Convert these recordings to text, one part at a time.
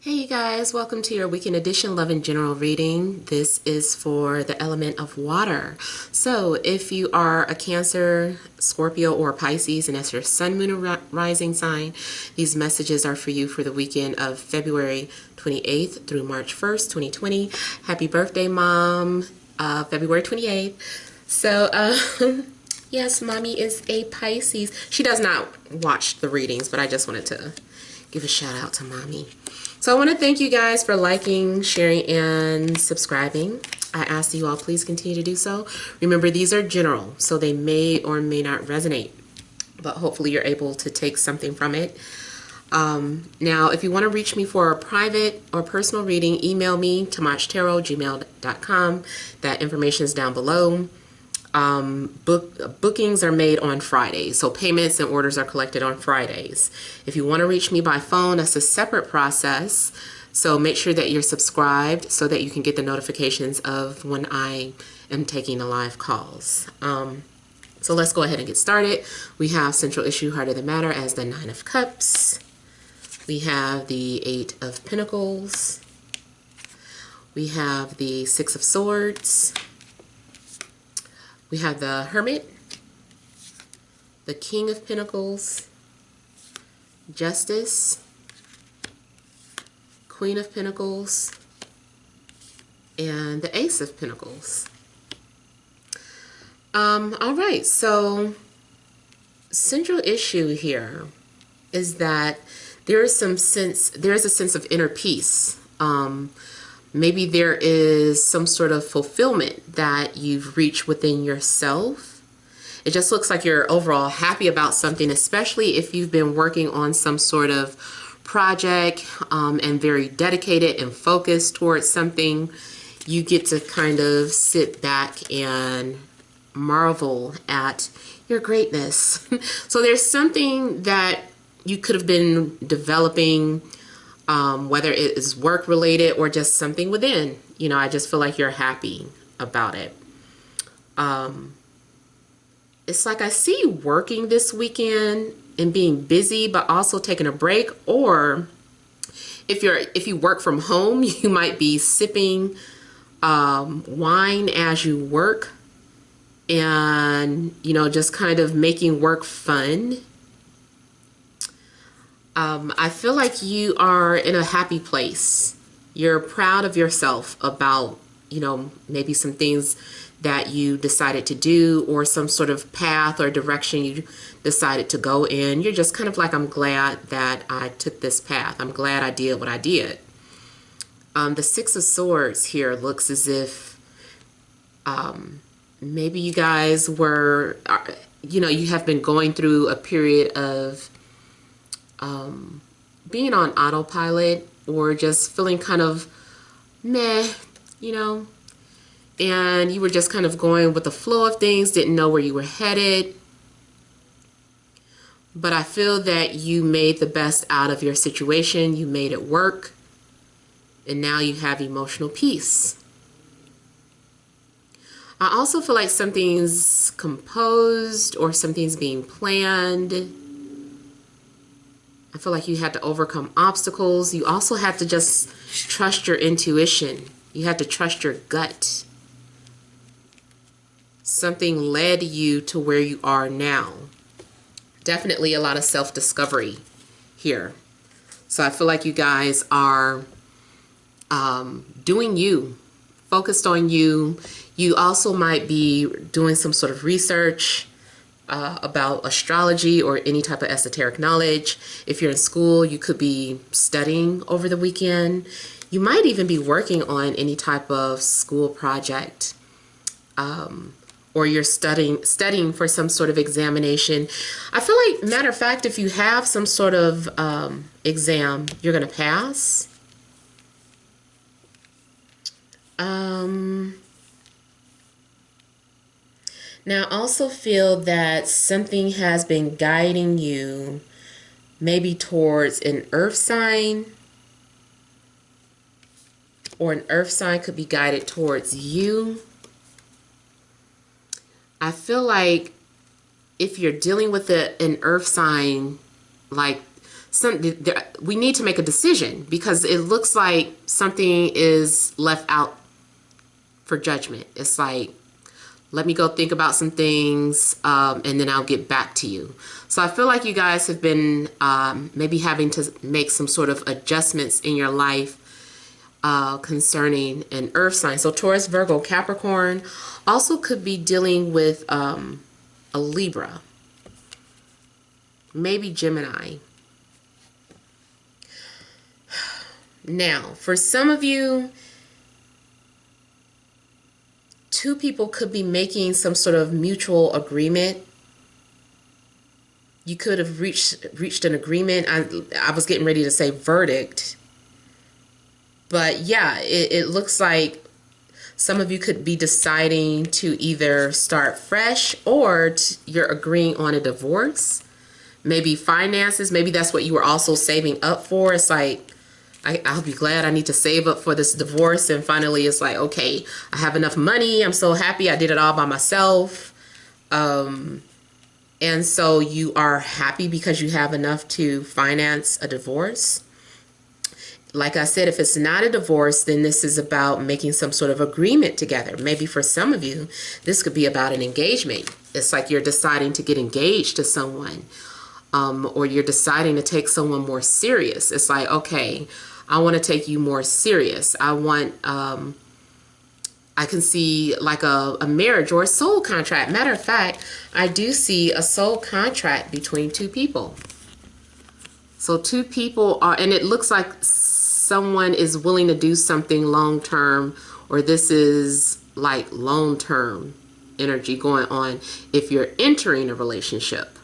Hey you guys, welcome to your weekend edition Love and General reading. This is for the element of water. So if you are a Cancer, Scorpio, or Pisces, and that's your sun, moon, or rising sign, these messages are for you for the weekend of February 28th through March 1st, 2020. Happy birthday, Mom, February 28th. So, yes, Mommy is a Pisces. She does not watch the readings, but I just wanted to give a shout out to Mommy. So I want to thank you guys for liking, sharing, and subscribing. I ask that you all please continue to do so. Remember, these are general, so they may or may not resonate, but hopefully you're able to take something from it. Now, if you want to reach me for a private or personal reading, email me, temajtarot@gmail.com. That information is down below. Bookings are made on Fridays, so payments and orders are collected on Fridays. If you want to reach me by phone, that's a separate process, so make sure that you're subscribed so that you can get the notifications of when I am taking the live calls. So let's go ahead and get started. We have central issue, heart of the matter, as the Nine of Cups. We have the Eight of Pentacles. We have the Six of Swords. We have the Hermit, the King of Pentacles, Justice, Queen of Pentacles, and the Ace of Pentacles. All right, so central issue here is that there is a sense of inner peace. Maybe there is some sort of fulfillment that you've reached within yourself. It just looks like you're overall happy about something, especially if you've been working on some sort of project and very dedicated and focused towards something. You get to kind of sit back and marvel at your greatness. So there's something that you could have been developing, whether it is work related or just something within. You know, I just feel like you're happy about it. It's like I see you working this weekend and being busy, but also taking a break. Or if you work from home, you might be sipping wine as you work, and just kind of making work fun. I feel like you are in a happy place. You're proud of yourself about, maybe some things that you decided to do, or some sort of path or direction you decided to go in. You're just kind of like, I'm glad that I took this path. I'm glad I did what I did. The Six of Swords here looks as if maybe you guys were, you have been going through a period of being on autopilot, or just feeling kind of meh, and you were just kind of going with the flow of things, didn't know where you were headed. But I feel that you made the best out of your situation. You made it work, and now you have emotional peace. I also feel like something's composed or something's being planned. I feel like you had to overcome obstacles. You also had to just trust your intuition. You had to trust your gut. Something led you to where you are now. Definitely a lot of self-discovery here. So I feel like you guys are doing you, focused on you. You also might be doing some sort of research about astrology or any type of esoteric knowledge. If you're in school, you could be studying over the weekend. You might even be working on any type of school project, or you're studying for some sort of examination. I feel like, matter of fact, if you have some sort of exam, you're going to pass. Now, I also feel that something has been guiding you maybe towards an earth sign, or an earth sign could be guided towards you. I feel like if you're dealing with an earth sign, like we need to make a decision, because it looks like something is left out for judgment. It's like, let me go think about some things, and then I'll get back to you. So I feel like you guys have been maybe having to make some sort of adjustments in your life concerning an earth sign. So Taurus, Virgo, Capricorn also could be dealing with a Libra, maybe Gemini. Now, for some of you, two people could be making some sort of mutual agreement. You could have reached an agreement. I was getting ready to say verdict. But yeah, it looks like some of you could be deciding to either start fresh, or you're agreeing on a divorce. Maybe finances. Maybe that's what you were also saving up for. It's like, I'll be glad. I need to save up for this divorce. And finally, it's like, okay, I have enough money. I'm so happy I did it all by myself. And so you are happy because you have enough to finance a divorce. Like I said, if it's not a divorce, then this is about making some sort of agreement together. Maybe for some of you, this could be about an engagement. It's like you're deciding to get engaged to someone, or you're deciding to take someone more serious. It's like, okay, I want to take you more serious. I want, I can see like a marriage or a soul contract. Matter of fact, I do see a soul contract between two people. So two people are, and it looks like someone is willing to do something long term, or this is like long term energy going on if you're entering a relationship.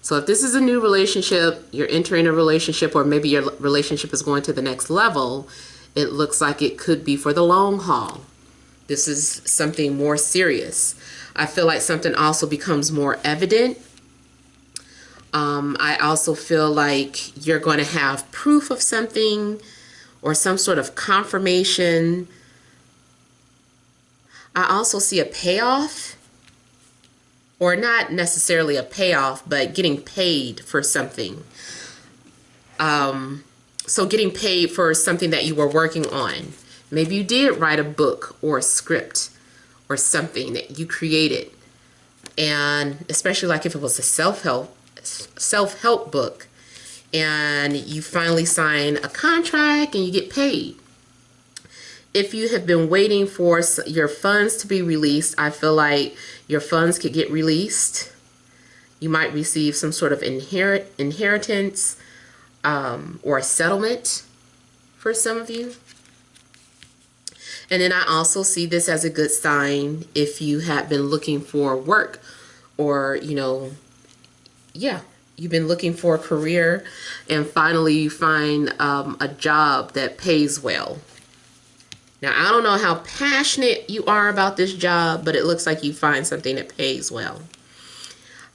So if this is a new relationship, you're entering a relationship, or maybe your relationship is going to the next level, it looks like it could be for the long haul. This is something more serious. I feel like something also becomes more evident. I also feel like you're going to have proof of something, or some sort of confirmation. I also see a payoff, or not necessarily a payoff, but getting paid for something. So getting paid for something that you were working on. Maybe you did write a book or a script or something that you created. And especially like if it was a self-help book, and you finally sign a contract and you get paid. If you have been waiting for your funds to be released, I feel like your funds could get released. You might receive some sort of inheritance, or a settlement for some of you. And then I also see this as a good sign if you have been looking for work, or, you've been looking for a career, and finally you find a job that pays well. Now, I don't know how passionate you are about this job, but it looks like you find something that pays well.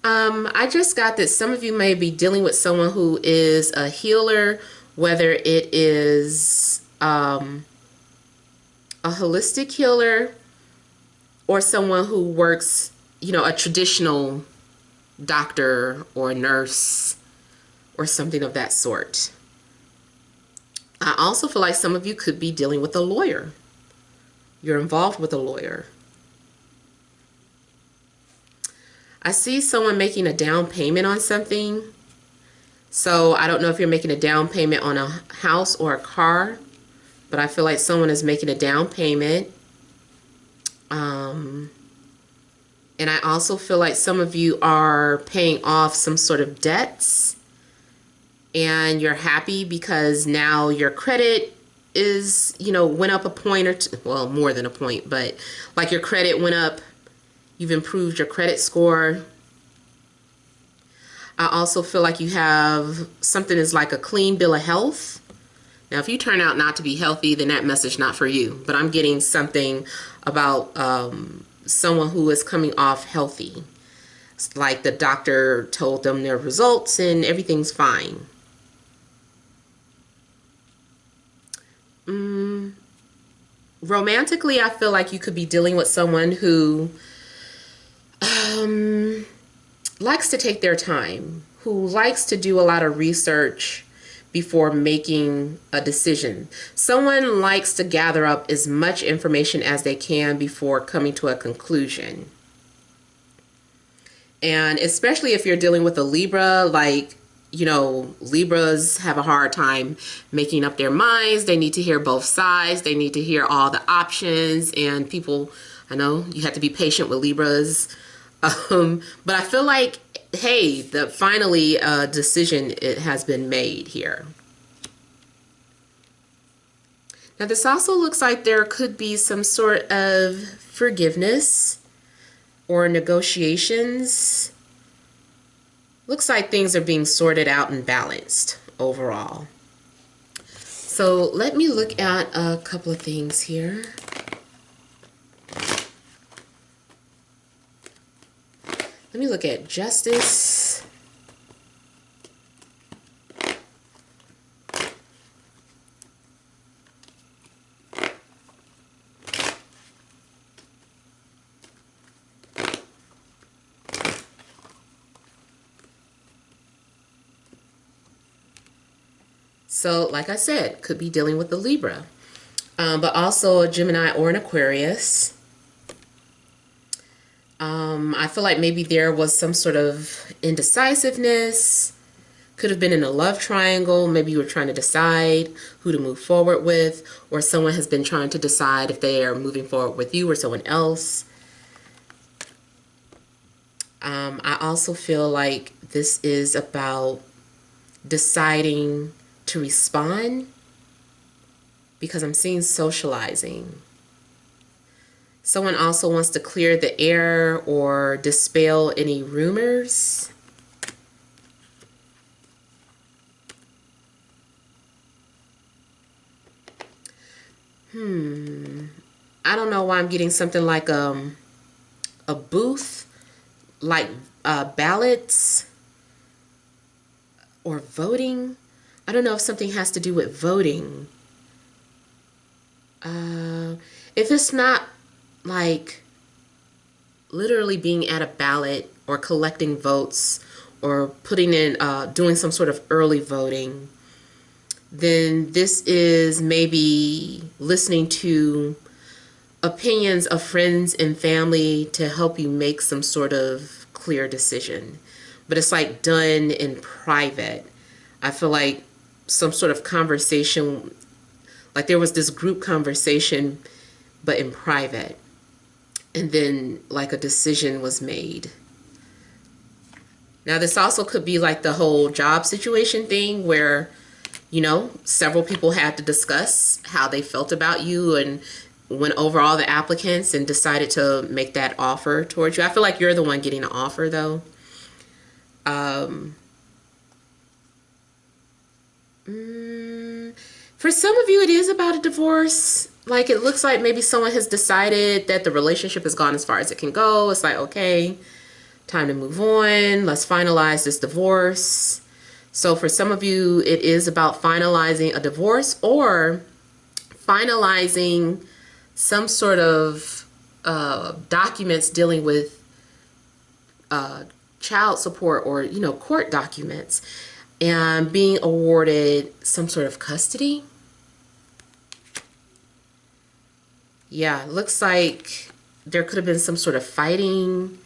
I just got that some of you may be dealing with someone who is a healer, whether it is a holistic healer, or someone who works, a traditional doctor or nurse or something of that sort. I also feel like some of you could be dealing with a lawyer. You're involved with a lawyer. I see someone making a down payment on something. So I don't know if you're making a down payment on a house or a car, but I feel like someone is making a down payment. And I also feel like some of you are paying off some sort of debts, and you're happy because now your credit is, went up a point or two, well, more than a point, but like your credit went up. You've improved your credit score. I also feel like you have something is like a clean bill of health. Now, if you turn out not to be healthy, then that message not for you. But I'm getting something about someone who is coming off healthy. It's like the doctor told them their results and everything's fine. Romantically, I feel like you could be dealing with someone who likes to take their time, who likes to do a lot of research before making a decision. Someone likes to gather up as much information as they can before coming to a conclusion. And especially if you're dealing with a Libra, like, you know, Libras have a hard time making up their minds. They need to hear both sides. They need to hear all the options. And people, I know you have to be patient with Libras. But I feel like, hey, finally a decision it has been made here. Now this also looks like there could be some sort of forgiveness or negotiations. Looks like things are being sorted out and balanced overall. So let me look at a couple of things here. Let me look at justice. So, like I said, could be dealing with the Libra, but also a Gemini or an Aquarius. I feel like maybe there was some sort of indecisiveness. Could have been in a love triangle. Maybe you were trying to decide who to move forward with, or someone has been trying to decide if they are moving forward with you or someone else. I also feel like this is about deciding to respond, because I'm seeing socializing. Someone also wants to clear the air or dispel any rumors. I don't know why I'm getting something like a booth, like ballots or voting. I don't know if something has to do with voting. If it's not like literally being at a ballot or collecting votes or putting in, doing some sort of early voting, then this is maybe listening to opinions of friends and family to help you make some sort of clear decision. But it's like done in private. I feel like some sort of conversation, like there was this group conversation, but in private. And then like a decision was made. Now this also could be like the whole job situation thing where, you know, several people had to discuss how they felt about you and went over all the applicants and decided to make that offer towards you. I feel like you're the one getting an offer though. For some of you, it is about a divorce. Like it looks like maybe someone has decided that the relationship has gone as far as it can go. It's like, okay, time to move on. Let's finalize this divorce. So for some of you, it is about finalizing a divorce or finalizing some sort of documents dealing with child support or, you know, court documents, and being awarded some sort of custody. Yeah, looks like there could have been some sort of fighting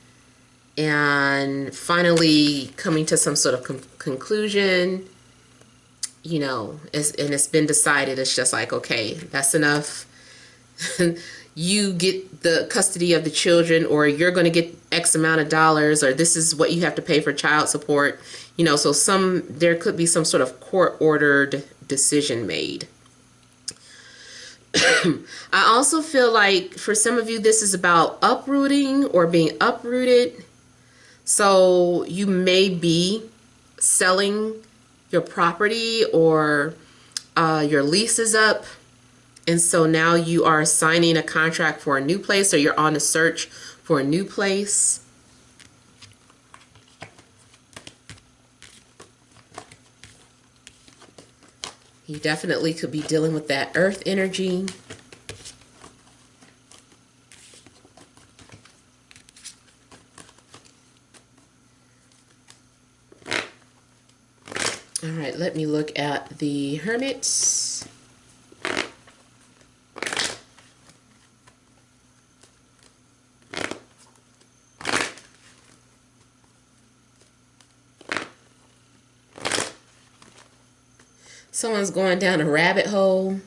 and finally coming to some sort of conclusion, you know, and it's been decided. It's just like, okay, that's enough. You get the custody of the children, or you're going to get X amount of dollars, or this is what you have to pay for child support. You know, so there could be some sort of court ordered decision made. I also feel like for some of you, this is about uprooting or being uprooted. So you may be selling your property, or your lease is up. And so now you are signing a contract for a new place, or you're on a search for a new place. You definitely could be dealing with that earth energy. me look at the Hermit. Someone's going down a rabbit hole.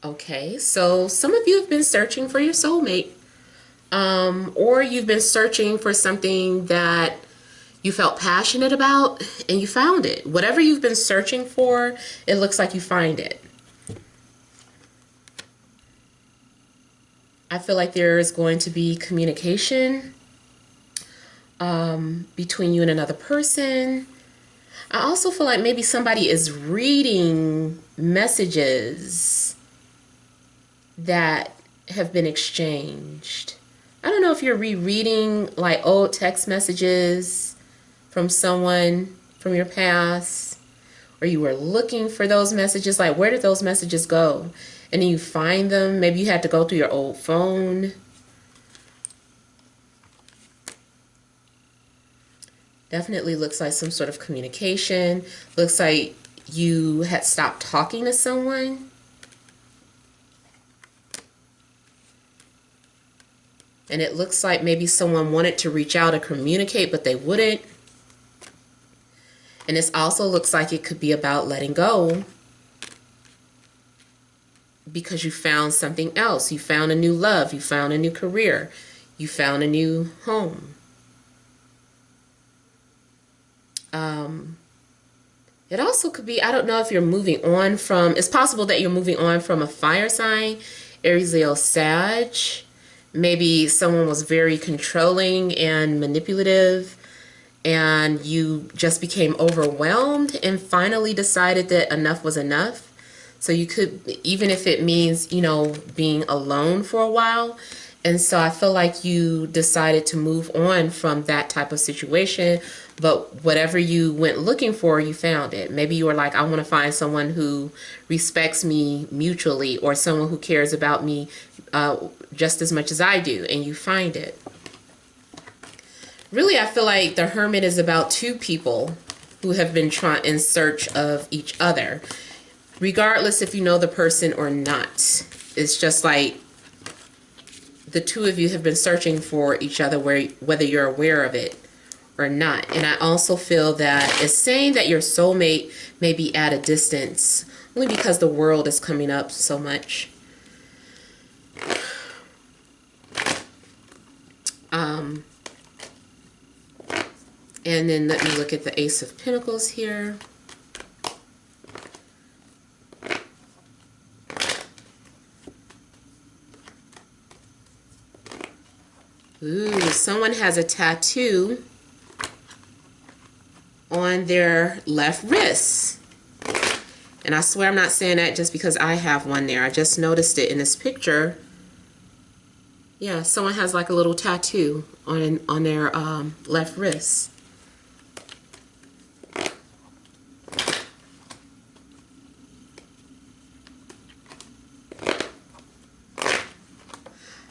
Okay, so some of you have been searching for your soulmate. Or you've been searching for something that you felt passionate about and you found it. Whatever you've been searching for, it looks like you find it. I feel like there is going to be communication between you and another person. I also feel like maybe somebody is reading messages that have been exchanged. I don't know if you're rereading like old text messages from someone from your past, or you were looking for those messages, like where did those messages go? And then you find them. Maybe you had to go through your old phone. Definitely looks like some sort of communication. Looks like you had stopped talking to someone. And it looks like maybe someone wanted to reach out or communicate, but they wouldn't. And this also looks like it could be about letting go, because you found something else. You found a new love. You found a new career. You found a new home. It also could be, I don't know if you're moving on from, it's possible that you're moving on from a fire sign, Aries, Leo, Sag. Maybe someone was very controlling and manipulative, and you just became overwhelmed and finally decided that enough was enough. So you could, even if it means, you know, being alone for a while. And so I feel like you decided to move on from that type of situation, but whatever you went looking for, you found it. Maybe you were like, I want to find someone who respects me mutually, or someone who cares about me just as much as I do, and you find it. Really, I feel like the Hermit is about two people who have been trying in search of each other, regardless if you know the person or not. It's just like the two of you have been searching for each other, whether you're aware of it or not. And I also feel that it's saying that your soulmate may be at a distance, only because the world is coming up so much. And then let me look at the Ace of Pentacles here. Ooh, someone has a tattoo on their left wrist. And I swear I'm not saying that just because I have one there. I just noticed it in this picture. Yeah, someone has like a little tattoo on their left wrist.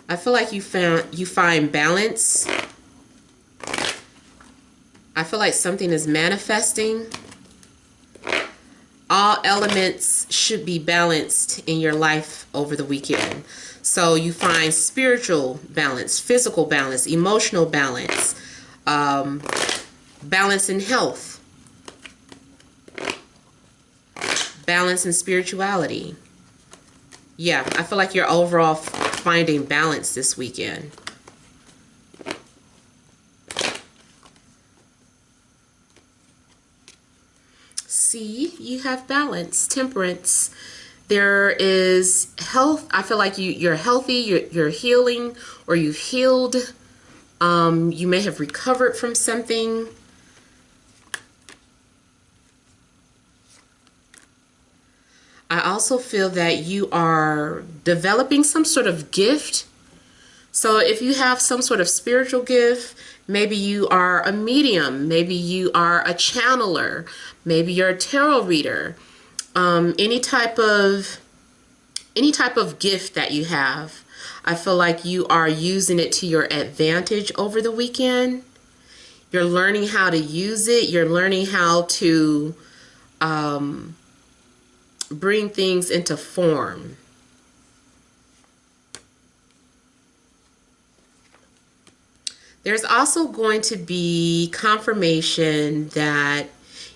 I feel like you find balance. I feel like something is manifesting. All elements should be balanced in your life over the weekend. So you find spiritual balance, physical balance, emotional balance, balance in health, balance in spirituality. Yeah, I feel like you're overall finding balance this weekend. See, you have balance, temperance. There is health. I feel like you're healthy, you're healing, or you've healed. You may have recovered from something. I also feel that you are developing some sort of gift. So if you have some sort of spiritual gift, maybe you are a medium, maybe you are a channeler, maybe you're a tarot reader, any type of gift that you have, I feel like you are using it to your advantage over the weekend. You're learning how to use it. You're learning how to bring things into form. There's also going to be confirmation that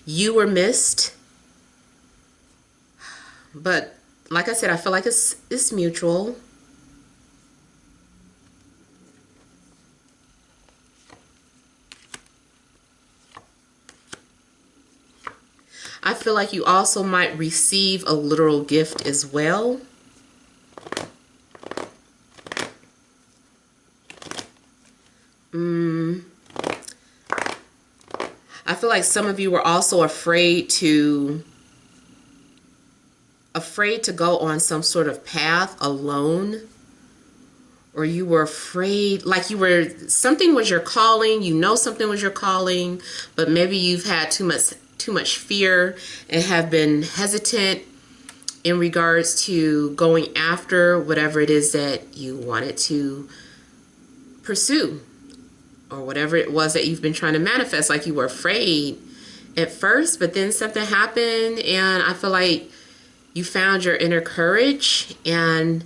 you were missed. But like I said, I feel like it's mutual. I feel like you also might receive a literal gift as well. I feel like some of you were also afraid to go on some sort of path alone, or you were afraid, like something was your calling, something was your calling, but maybe you've had too much fear and have been hesitant in regards to going after whatever it is that you wanted to pursue, or whatever it was that you've been trying to manifest. Like you were afraid at first, but then something happened, and I feel like you found your inner courage, and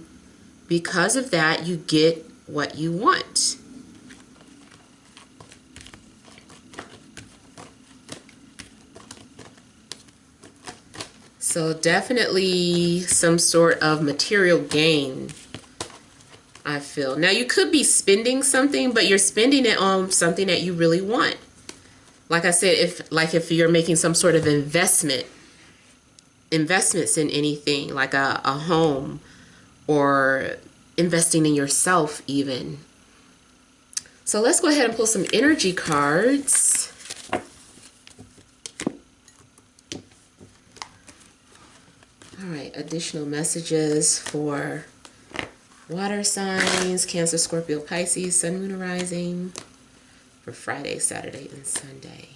because of that, you get what you want. So definitely some sort of material gain, I feel. Now you could be spending something, but you're spending it on something that you really want. Like I said, if you're making some sort of investments in anything, like a home, or investing in yourself even. So let's go ahead and pull some energy cards. All right, additional messages for water signs, Cancer, Scorpio, Pisces, Sun, Moon, Rising, for Friday, Saturday, and Sunday.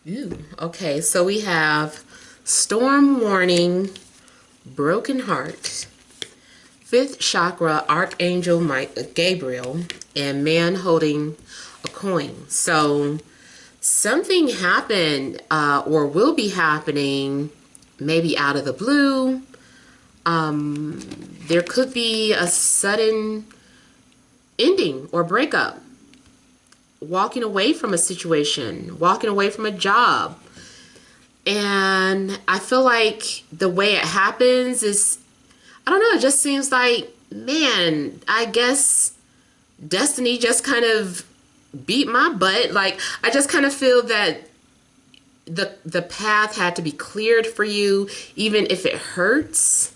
Ooh, okay, so we have storm warning, broken heart, fifth chakra, Archangel Gabriel, and man holding a coin. So something happened or will be happening, maybe out of the blue. There could be a sudden ending or breakup. Walking away from a situation, walking away from a job. And I feel like the way it happens is, I don't know, it just seems like, man, I guess destiny just kind of beat my butt. Like, I just kind of feel that the path had to be cleared for you, even if it hurts.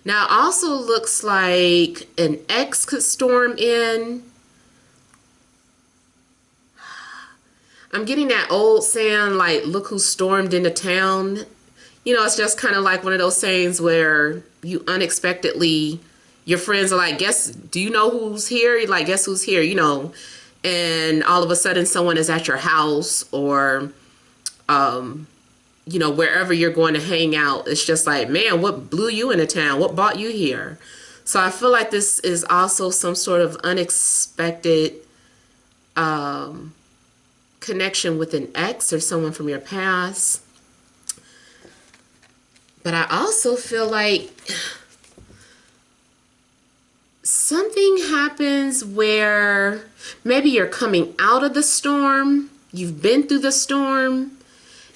Now, it also looks like an ex could storm in. I'm getting that old saying, like, look who stormed into town. You know, it's just kind of like one of those sayings where you unexpectedly, your friends are like, do you know who's here? You're like, guess who's here, you know? And all of a sudden someone is at your house, or, you know, wherever you're going to hang out. It's just like, man, what blew you into town? What brought you here? So I feel like this is also some sort of unexpected, connection with an ex or someone from your past. But I also feel like something happens where maybe you're coming out of the storm, you've been through the storm,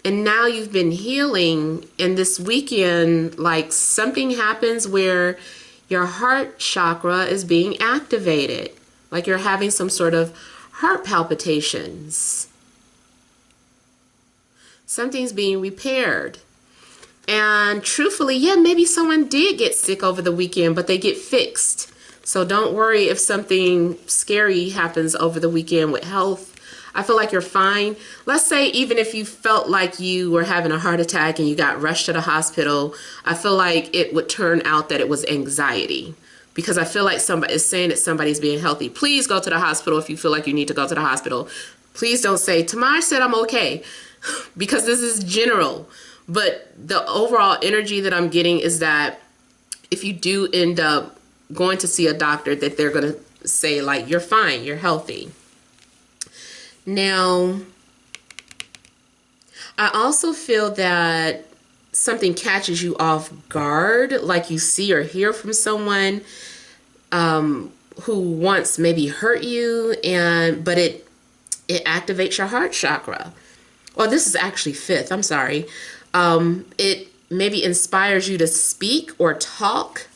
and now you've been healing. And this weekend, like, something happens where your heart chakra is being activated, like you're having some sort of heart palpitations. Something's being repaired. And truthfully, yeah, maybe someone did get sick over the weekend, but they get fixed. So don't worry if something scary happens over the weekend with health. I feel like you're fine. Let's say even if you felt like you were having a heart attack and you got rushed to the hospital, I feel like it would turn out that it was anxiety. Because I feel like somebody is saying that somebody's being healthy. Please go to the hospital if you feel like you need to go to the hospital. Please don't say, Tamar said I'm okay, because this is general. But the overall energy that I'm getting is that if you do end up going to see a doctor, that they're going to say, like, you're fine, you're healthy. Now, I also feel that something catches you off guard, like you see or hear from someone who once maybe hurt you, but it activates your heart chakra. Well, this is actually fifth, I'm sorry. It maybe inspires you to speak or talk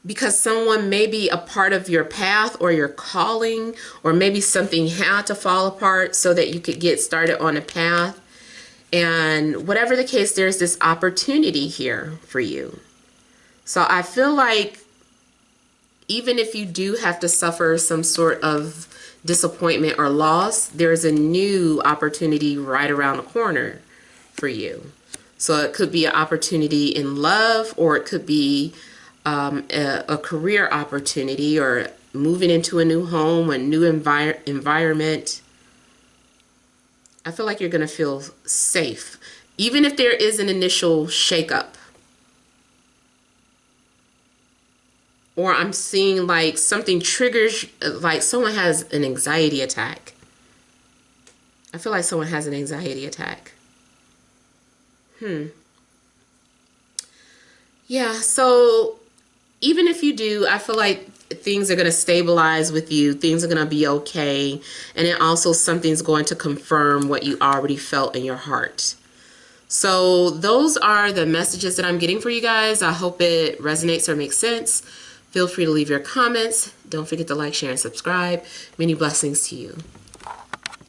because someone may be a part of your path or your calling, or maybe something had to fall apart so that you could get started on a path. And whatever the case, there's this opportunity here for you. So I feel like even if you do have to suffer some sort of disappointment or loss, there's a new opportunity right around the corner for you. So it could be an opportunity in love, or it could be a career opportunity, or moving into a new home, a new environment. I feel like you're going to feel safe, even if there is an initial shakeup. Or I'm seeing like something triggers, like someone has an anxiety attack. I feel like someone has an anxiety attack. Yeah, so even if you do, I feel like things are going to stabilize with you. Things are going to be okay. And then also something's going to confirm what you already felt in your heart. So those are the messages that I'm getting for you guys. I hope it resonates or makes sense. Feel free to leave your comments. Don't forget to like, share, and subscribe. Many blessings to you.